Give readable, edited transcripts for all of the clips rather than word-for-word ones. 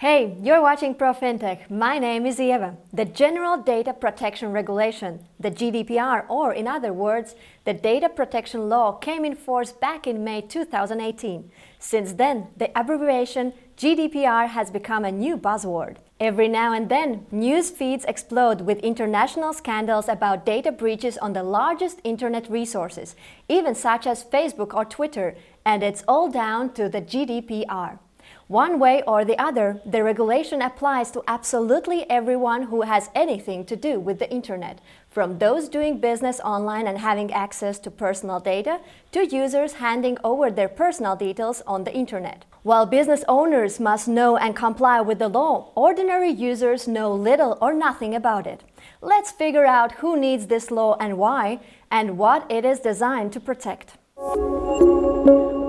Hey, you're watching PROfintech. My name is Eva. The General Data Protection Regulation, the GDPR, or in other words, the Data Protection Law, came in force back in May 2018. Since then, the abbreviation GDPR has become a new buzzword. Every now and then, news feeds explode with international scandals about data breaches on the largest internet resources, even such as Facebook or Twitter, and it's all down to the GDPR. One way or the other, the regulation applies to absolutely everyone who has anything to do with the internet, from those doing business online and having access to personal data, to users handing over their personal details on the internet. While business owners must know and comply with the law, ordinary users know little or nothing about it. Let's figure out who needs this law and why, and what it is designed to protect.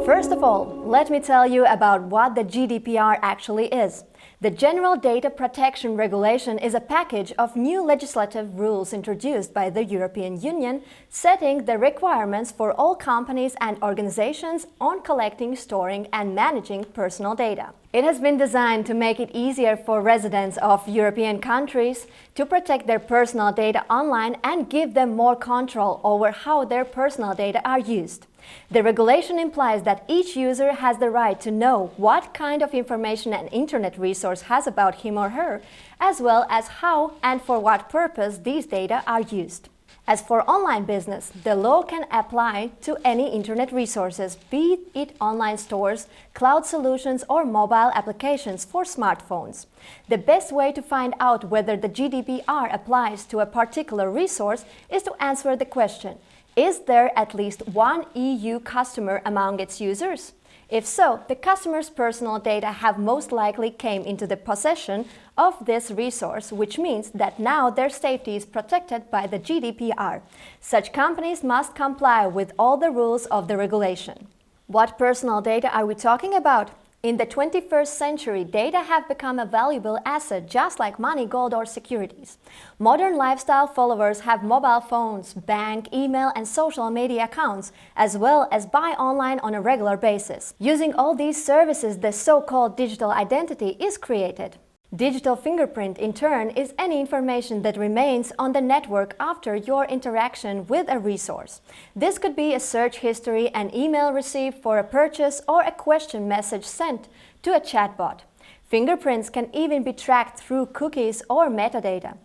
First of all, let me tell you about what the GDPR actually is. The General Data Protection Regulation is a package of new legislative rules introduced by the European Union, setting the requirements for all companies and organizations on collecting, storing, and managing personal data. It has been designed to make it easier for residents of European countries to protect their personal data online and give them more control over how their personal data are used. The regulation implies that each user has the right to know what kind of information an internet resource has about him or her, as well as how and for what purpose these data are used. As for online business, the law can apply to any internet resources, be it online stores, cloud solutions, or mobile applications for smartphones. The best way to find out whether the GDPR applies to a particular resource is to answer the question: is there at least one EU customer among its users? If so, the customer's personal data have most likely came into the possession of this resource, which means that now their safety is protected by the GDPR. Such companies must comply with all the rules of the regulation. What personal data are we talking about? In the 21st century, data have become a valuable asset just like money, gold, or securities. Modern lifestyle followers have mobile phones, bank, email, and social media accounts, as well as buy online on a regular basis. Using all these services, the so-called digital identity is created. Digital fingerprint, in turn, is any information that remains on the network after your interaction with a resource. This could be a search history, an email received for a purchase, or a question message sent to a chatbot. Fingerprints can even be tracked through cookies or metadata.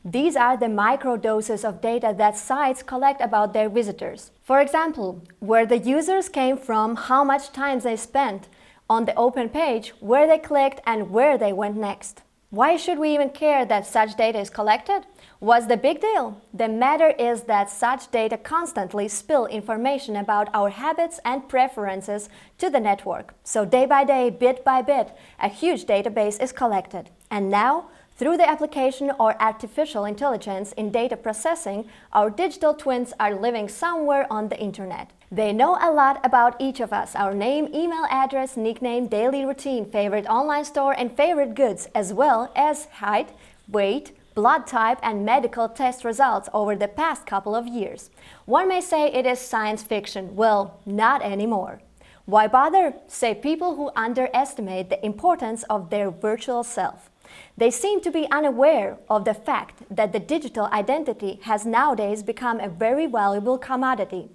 These are the microdoses of data that sites collect about their visitors. For example, where the users came from, how much time they spent on the open page, where they clicked, and where they went next. Why should we even care that such data is collected? What's the big deal? The matter is that such data constantly spill information about our habits and preferences to the network. So day by day, bit by bit, a huge database is collected. And now, through the application of artificial intelligence in data processing, our digital twins are living somewhere on the internet. They know a lot about each of us: our name, email address, nickname, daily routine, favorite online store, and favorite goods, as well as height, weight, blood type, and medical test results over the past couple of years. One may say it is science fiction. Well, not anymore. Why bother? Say people who underestimate the importance of their virtual self. They seem to be unaware of the fact that the digital identity has nowadays become a very valuable commodity.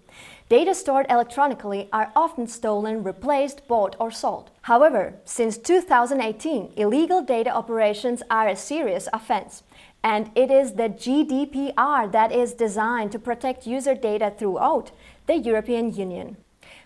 Data stored electronically are often stolen, replaced, bought, or sold. However, since 2018, illegal data operations are a serious offense, and it is the GDPR that is designed to protect user data throughout the European Union.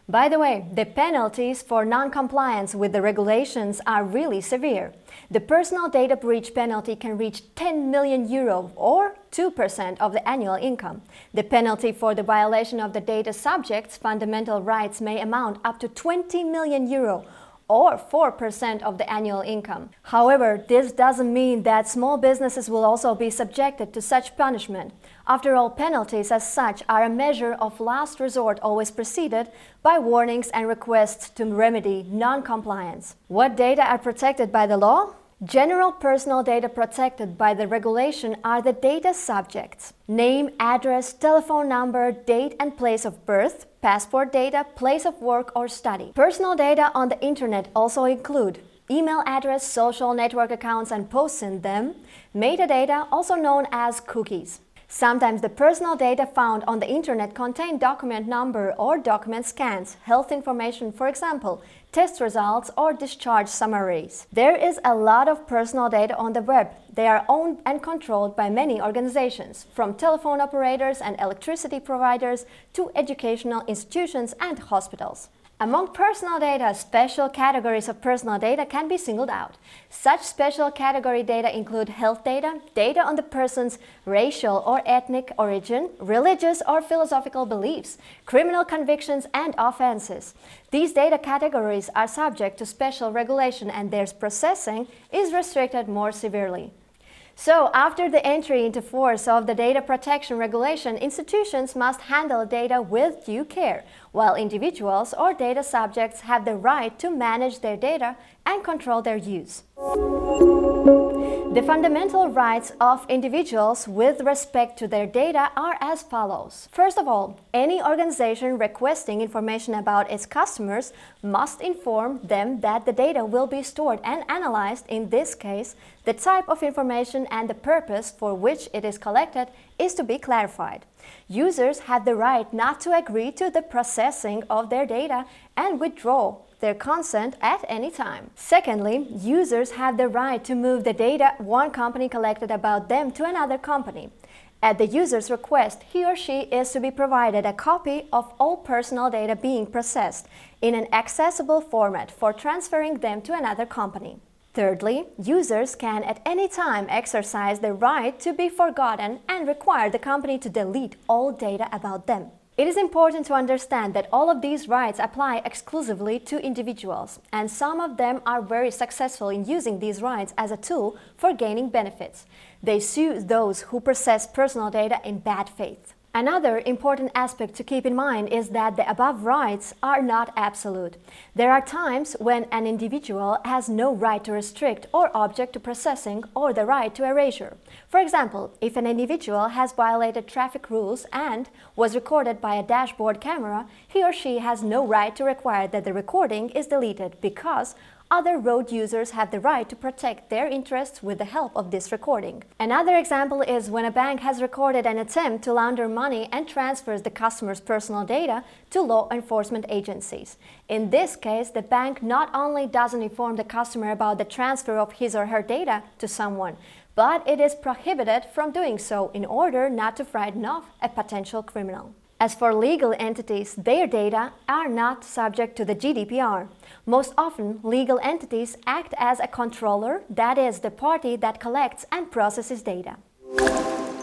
By the way, the penalties for non-compliance with the regulations are really severe. The personal data breach penalty can reach 10 million euro or 2% of the annual income. The penalty for the violation of the data subject's fundamental rights may amount up to 20 million euro or 4% of the annual income. However, this doesn't mean that small businesses will also be subjected to such punishment. After all, penalties as such are a measure of last resort, always preceded by warnings and requests to remedy non-compliance. What data are protected by the law? General personal data protected by the regulation are the data subjects: name, address, telephone number, date and place of birth, passport data, place of work or study. Personal data on the internet also include email address, social network accounts, and posts in them, metadata, also known as cookies. Sometimes the personal data found on the internet contain document number or document scans, health information, for example, test results or discharge summaries. There is a lot of personal data on the web. They are owned and controlled by many organizations, from telephone operators and electricity providers to educational institutions and hospitals. Among personal data, special categories of personal data can be singled out. Such special category data include health data, data on the person's racial or ethnic origin, religious or philosophical beliefs, criminal convictions, and offenses. These data categories are subject to special regulation and their processing is restricted more severely. So, after the entry into force of the data protection regulation, institutions must handle data with due care, while individuals or data subjects have the right to manage their data and control their use. The fundamental rights of individuals with respect to their data are as follows. First of all, any organization requesting information about its customers must inform them that the data will be stored and analyzed. In this case, the type of information and the purpose for which it is collected is to be clarified. Users have the right not to agree to the processing of their data and withdraw their consent at any time. Secondly, users have the right to move the data one company collected about them to another company. At the user's request, he or she is to be provided a copy of all personal data being processed in an accessible format for transferring them to another company. Thirdly, users can at any time exercise the right to be forgotten and require the company to delete all data about them. It is important to understand that all of these rights apply exclusively to individuals, and some of them are very successful in using these rights as a tool for gaining benefits. They sue those who process personal data in bad faith. Another important aspect to keep in mind is that the above rights are not absolute. There are times when an individual has no right to restrict or object to processing or the right to erasure. For example, if an individual has violated traffic rules and was recorded by a dashboard camera, he or she has no right to require that the recording is deleted because other road users have the right to protect their interests with the help of this recording. Another example is when a bank has recorded an attempt to launder money and transfers the customer's personal data to law enforcement agencies. In this case, the bank not only doesn't inform the customer about the transfer of his or her data to someone, but it is prohibited from doing so in order not to frighten off a potential criminal. As for legal entities, their data are not subject to the GDPR. Most often, legal entities act as a controller, that is, the party that collects and processes data.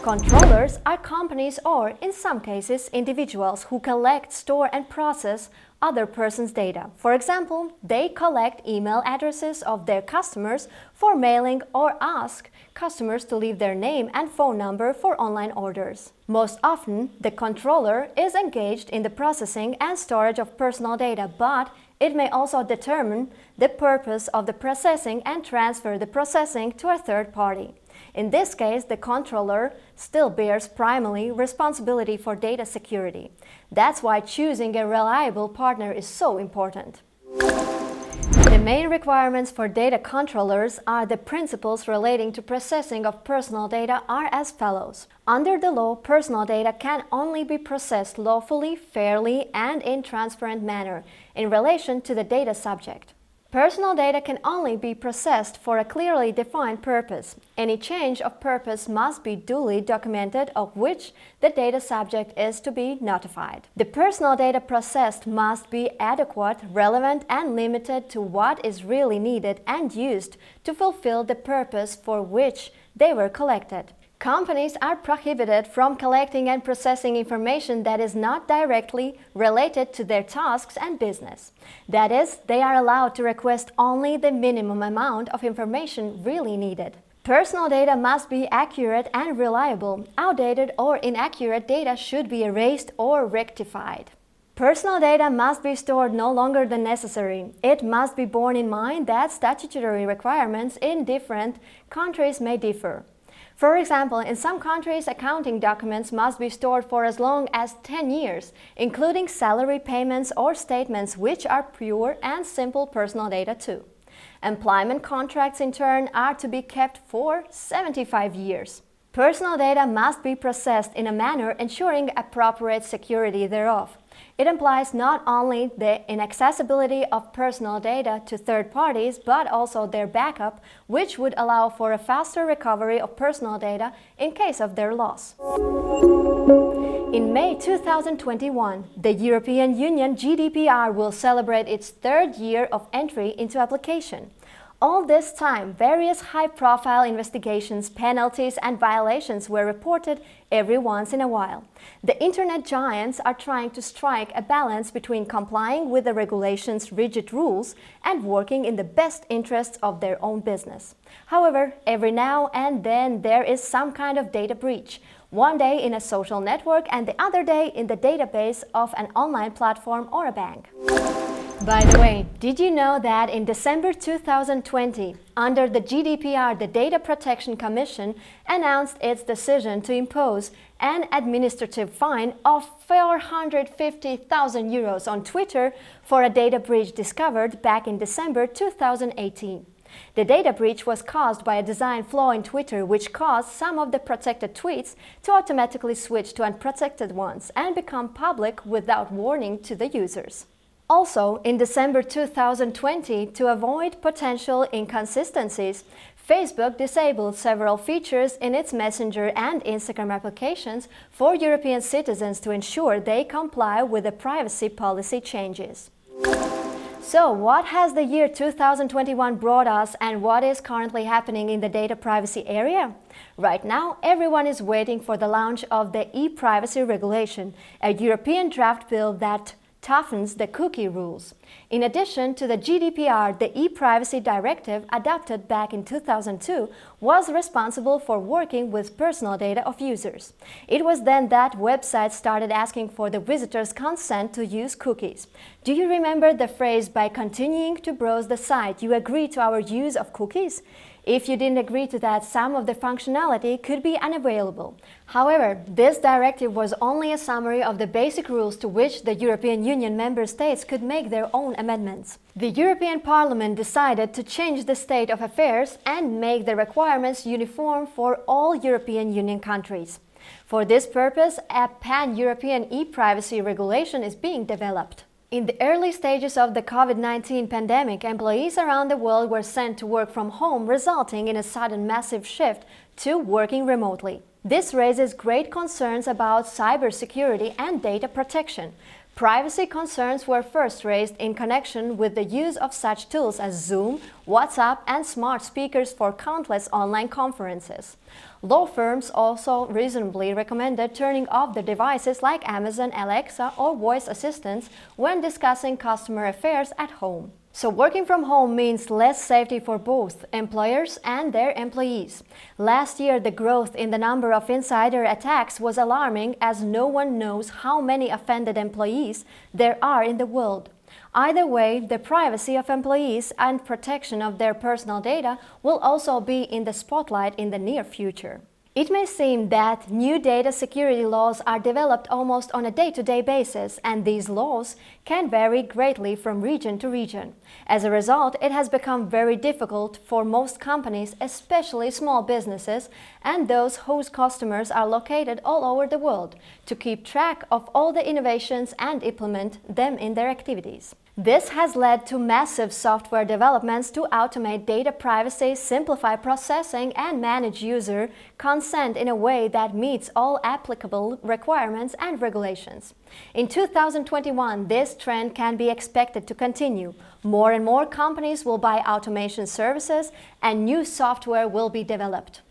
Controllers are companies or, in some cases, individuals who collect, store, and process other persons' data. For example, they collect email addresses of their customers for mailing or ask customers to leave their name and phone number for online orders. Most often, the controller is engaged in the processing and storage of personal data, but it may also determine the purpose of the processing and transfer the processing to a third party. In this case, the controller still bears primary responsibility for data security. That's why choosing a reliable partner is so important. The main requirements for data controllers are the principles relating to processing of personal data are as follows. Under the law, personal data can only be processed lawfully, fairly, and in transparent manner in relation to the data subject. Personal data can only be processed for a clearly defined purpose. Any change of purpose must be duly documented, of which the data subject is to be notified. The personal data processed must be adequate, relevant, and limited to what is really needed and used to fulfill the purpose for which they were collected. Companies are prohibited from collecting and processing information that is not directly related to their tasks and business. That is, they are allowed to request only the minimum amount of information really needed. Personal data must be accurate and reliable. Outdated or inaccurate data should be erased or rectified. Personal data must be stored no longer than necessary. It must be borne in mind that statutory requirements in different countries may differ. For example, in some countries, accounting documents must be stored for as long as 10 years, including salary payments or statements, which are pure and simple personal data too. Employment contracts, in turn, are to be kept for 75 years. Personal data must be processed in a manner ensuring appropriate security thereof. It implies not only the inaccessibility of personal data to third parties, but also their backup, which would allow for a faster recovery of personal data in case of their loss. In May 2021, the European Union GDPR will celebrate its third year of entry into application. All this time, various high-profile investigations, penalties, and violations were reported every once in a while. The internet giants are trying to strike a balance between complying with the regulation's rigid rules and working in the best interests of their own business. However, every now and then there is some kind of data breach. One day in a social network and the other day in the database of an online platform or a bank. By the way, did you know that in December 2020, under the GDPR, the Data Protection Commission announced its decision to impose an administrative fine of 450,000 euros on Twitter for a data breach discovered back in December 2018. The data breach was caused by a design flaw in Twitter, which caused some of the protected tweets to automatically switch to unprotected ones and become public without warning to the users. Also, in December 2020, to avoid potential inconsistencies, Facebook disabled several features in its Messenger and Instagram applications for European citizens to ensure they comply with the privacy policy changes. So, what has the year 2021 brought us and what is currently happening in the data privacy area? Right now, everyone is waiting for the launch of the ePrivacy regulation, a European draft bill that toughens the cookie rules. In addition to the GDPR, the ePrivacy directive, adopted back in 2002, was responsible for working with personal data of users. It was then that websites started asking for the visitor's consent to use cookies. Do you remember the phrase, "By continuing to browse the site, you agree to our use of cookies"? If you didn't agree to that, some of the functionality could be unavailable. However, this directive was only a summary of the basic rules to which the European Union member states could make their own amendments. The European Parliament decided to change the state of affairs and make the requirements uniform for all European Union countries. For this purpose, a pan-European e-privacy regulation is being developed. In the early stages of the COVID-19 pandemic, employees around the world were sent to work from home, resulting in a sudden massive shift to working remotely. This raises great concerns about cybersecurity and data protection. Privacy concerns were first raised in connection with the use of such tools as Zoom, WhatsApp, and smart speakers for countless online conferences. Law firms also reasonably recommended turning off the devices like Amazon Alexa or voice assistants when discussing customer affairs at home. So working from home means less safety for both employers and their employees. Last year, the growth in the number of insider attacks was alarming, as no one knows how many offended employees there are in the world. Either way, the privacy of employees and protection of their personal data will also be in the spotlight in the near future. It may seem that new data security laws are developed almost on a day-to-day basis, and these laws can vary greatly from region to region. As a result, it has become very difficult for most companies, especially small businesses and those whose customers are located all over the world, to keep track of all the innovations and implement them in their activities. This has led to massive software developments to automate data privacy, simplify processing, and manage user consent in a way that meets all applicable requirements and regulations. In 2021, this trend can be expected to continue. More and more companies will buy automation services, and new software will be developed.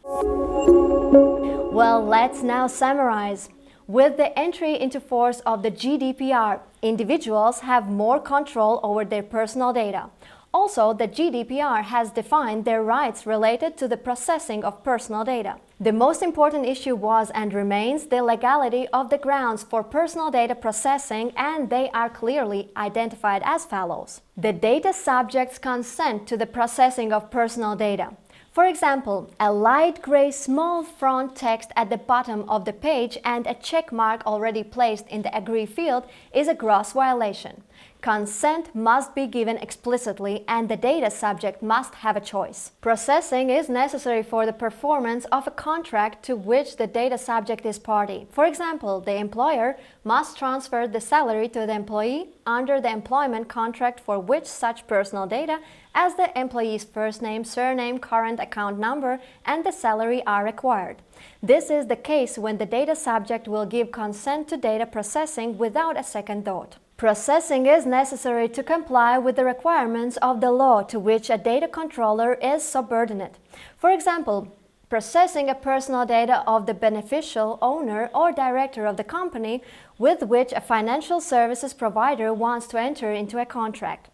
Well, let's now summarize. With the entry into force of the GDPR, individuals have more control over their personal data. Also, the GDPR has defined their rights related to the processing of personal data. The most important issue was and remains the legality of the grounds for personal data processing, and they are clearly identified as follows. The data subject's consent to the processing of personal data. For example, a light gray small font text at the bottom of the page and a check mark already placed in the agree field is a gross violation. Consent must be given explicitly and the data subject must have a choice. Processing is necessary for the performance of a contract to which the data subject is party. For example, the employer must transfer the salary to the employee under the employment contract for which such personal data as the employee's first name, surname, current account number, and the salary are required. This is the case when the data subject will give consent to data processing without a second thought. Processing is necessary to comply with the requirements of the law to which a data controller is subordinate. For example, processing a personal data of the beneficial owner or director of the company with which a financial services provider wants to enter into a contract.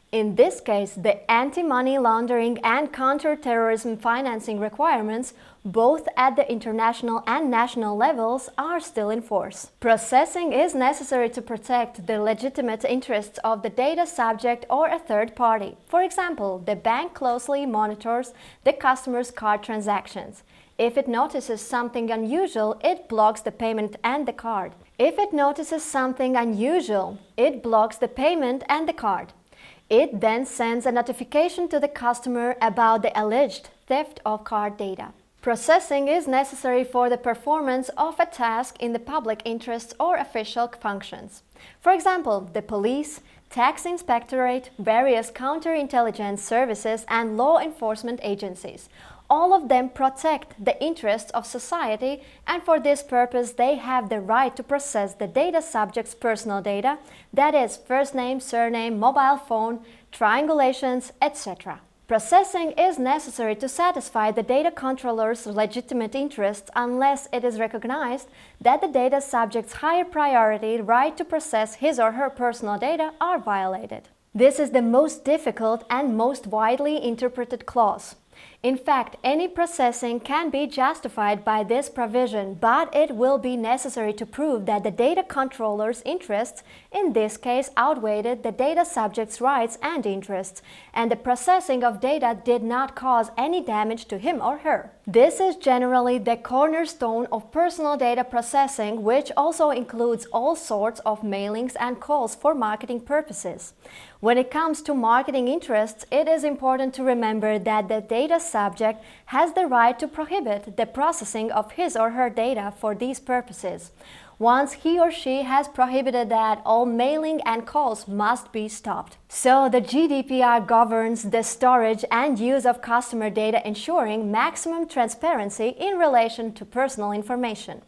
In this case, the anti-money laundering and counter-terrorism financing requirements, both at the international and national levels, are still in force. Processing is necessary to protect the legitimate interests of the data subject or a third party. For example, the bank closely monitors the customer's card transactions. If it notices something unusual, it blocks the payment and the card. If it notices something unusual, it blocks the payment and the card. It then sends a notification to the customer about the alleged theft of card data. Processing is necessary for the performance of a task in the public interest or official functions. For example, the police, tax inspectorate, various counterintelligence services, and law enforcement agencies. All of them protect the interests of society, and for this purpose they have the right to process the data subject's personal data, that is, first name, surname, mobile phone, triangulations, etc. Processing is necessary to satisfy the data controller's legitimate interests unless it is recognized that the data subject's higher priority right to process his or her personal data are violated. This is the most difficult and most widely interpreted clause. In fact, any processing can be justified by this provision, but it will be necessary to prove that the data controller's interests, in this case, outweighed the data subject's rights and interests, and the processing of data did not cause any damage to him or her. This is generally the cornerstone of personal data processing, which also includes all sorts of mailings and calls for marketing purposes. When it comes to marketing interests, it is important to remember that the data subject has the right to prohibit the processing of his or her data for these purposes. Once he or she has prohibited that, all mailing and calls must be stopped. So the GDPR governs the storage and use of customer data, ensuring maximum transparency in relation to personal information.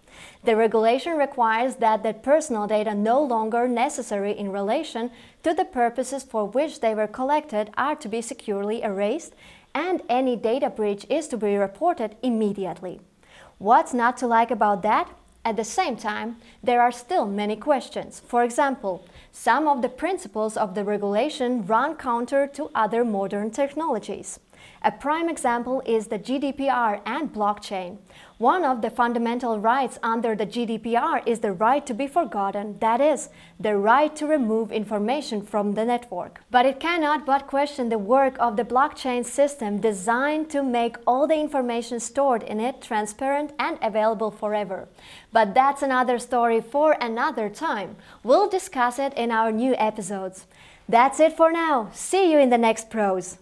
The regulation requires that the personal data no longer necessary in relation to the purposes for which they were collected are to be securely erased, and any data breach is to be reported immediately. What's not to like about that? At the same time, there are still many questions. For example, some of the principles of the regulation run counter to other modern technologies. A prime example is the GDPR and blockchain. One of the fundamental rights under the GDPR is the right to be forgotten, that is, the right to remove information from the network. But it cannot but question the work of the blockchain system designed to make all the information stored in it transparent and available forever. But that's another story for another time. We'll discuss it in our new episodes. That's it for now. See you in the next Pros.